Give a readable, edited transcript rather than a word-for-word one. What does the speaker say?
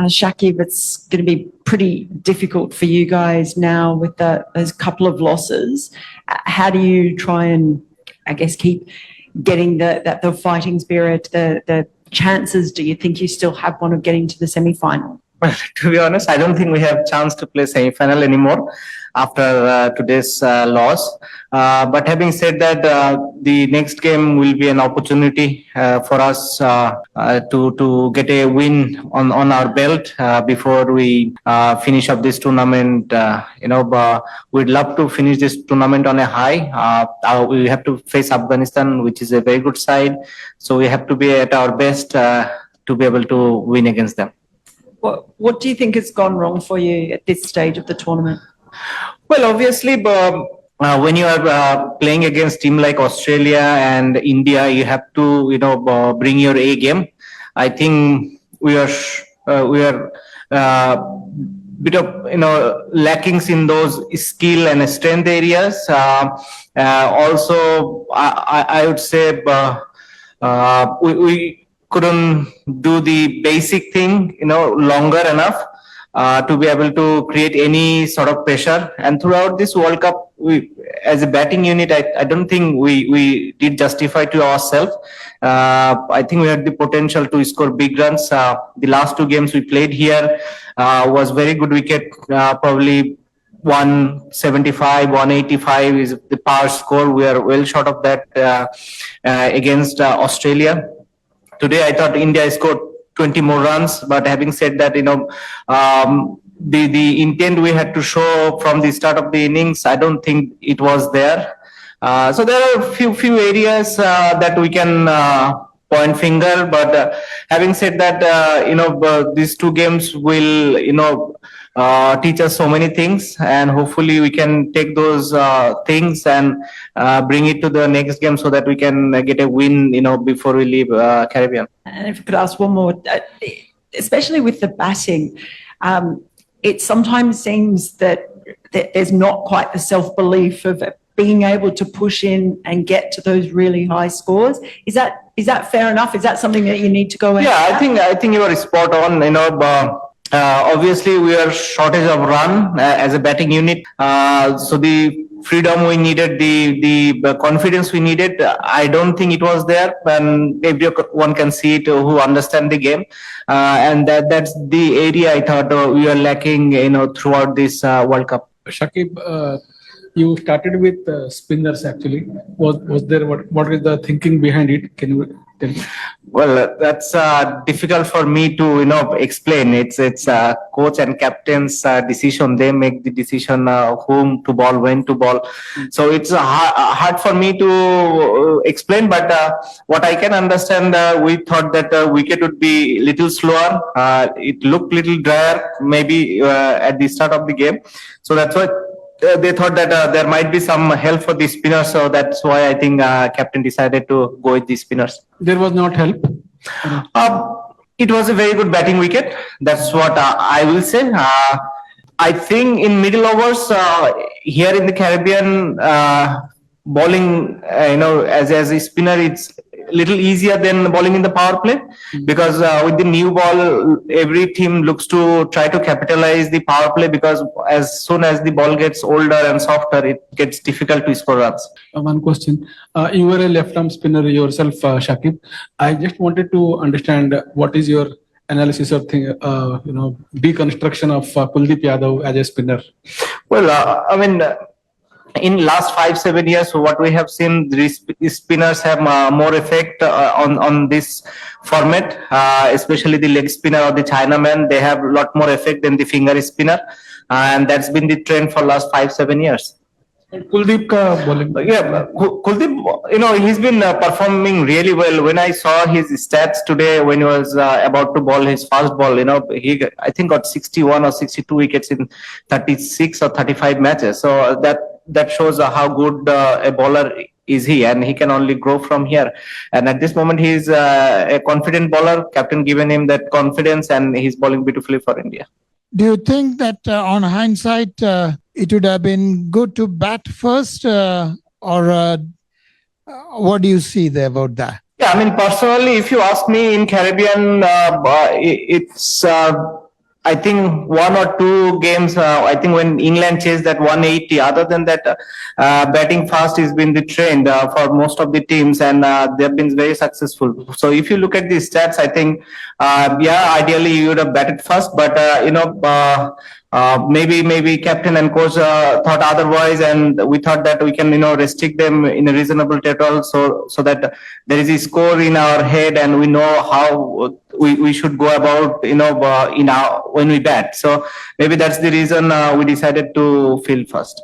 Shakib, it's going to be pretty difficult for you guys now with those couple of losses. How do you try and, I guess, keep getting the fighting spirit, the chances? Do you think you still have one of getting to the semi-final? Well, to be honest, I don't think we have chance to play semi-final anymore after today's loss. But having said that, the next game will be an opportunity for us to get a win on our belt before we finish up this tournament. We'd love to finish this tournament on a high. We have to face Afghanistan, which is a very good side. So we have to be at our best to be able to win against them. What do you think has gone wrong for you at this stage of the tournament? Well, obviously, when you are playing against team like Australia and India, you have to, bring your A game. I think we are bit of lackings in those skill and strength areas. Also, I would say we couldn't do the basic thing, longer enough to be able to create any sort of pressure. And throughout this World Cup, we, as a batting unit, I don't think we did justify to ourselves. I think we had the potential to score big runs. The last two games we played here was very good wicket, probably 175, 185 is the power score. We are well short of that against Australia. Today, I thought India scored 20 more runs, but having said that, the intent we had to show from the start of the innings, I don't think it was there. So there are a few areas that we can point finger, but having said that, these two games will, teach us so many things, and hopefully we can take those things and bring it to the next game so that we can get a win, before we leave Caribbean. And if I could ask one more, especially with the batting, it sometimes seems that there's not quite the self-belief of being able to push in and get to those really high scores. Is that fair enough? Is that something that you need to go in? Yeah, I think you are spot on. Obviously, we are shortage of run as a batting unit. So the freedom we needed, the confidence we needed, I don't think it was there. And everyone can see it who understand the game. And that's the area I thought we are lacking, throughout this World Cup. Shakib, you started with spinners actually. Was there what is the thinking behind it? Can you tell me? Well, that's difficult for me to explain. It's coach and captain's decision. They make the decision whom to bowl, when to bowl. So it's hard for me to explain. But what I can understand, we thought that wicket would be little slower. It looked little drier maybe at the start of the game. So that's why they thought that there might be some help for the spinners, so that's why I think captain decided to go with the spinners. There was not help? It was a very good batting wicket. That's what I will say. I think in middle overs here in the Caribbean, bowling, as a spinner, it's little easier than bowling in the power play, because with the new ball, every team looks to try to capitalize the power play, because as soon as the ball gets older and softer, it gets difficult to score runs. One question. You were a left-arm spinner yourself, Shakib. I just wanted to understand what is your analysis or deconstruction of Kuldeep Yadav as a spinner. Well, in last 5-7 years, what we have seen, the spinners have more effect on this format, especially the leg spinner or the Chinaman. They have a lot more effect than the finger spinner, and that's been the trend for last 5-7 years. Kuldeep ka bowling? Yeah, Kuldeep, he's been performing really well. When I saw his stats today, when he was about to bowl his first ball, he I think got 61 or 62 wickets in 36 or 35 matches. So that shows how good a bowler is he, and he can only grow from here. And at this moment, he's a confident bowler. Captain given him that confidence, and he's bowling beautifully for India. Do you think that on hindsight, it would have been good to bat first, or what do you see there about that? Yeah, personally, if you ask me, in Caribbean, it's I think 1 or 2 games, I think when England chased that 180, other than that, batting fast has been the trend for most of the teams, and they've been very successful. So if you look at the stats, I think, yeah, ideally you would have batted first, but maybe captain and coach thought otherwise, and we thought that we can restrict them in a reasonable total, so that there is a score in our head and we know how we should go about when we bat. So maybe that's the reason we decided to field first.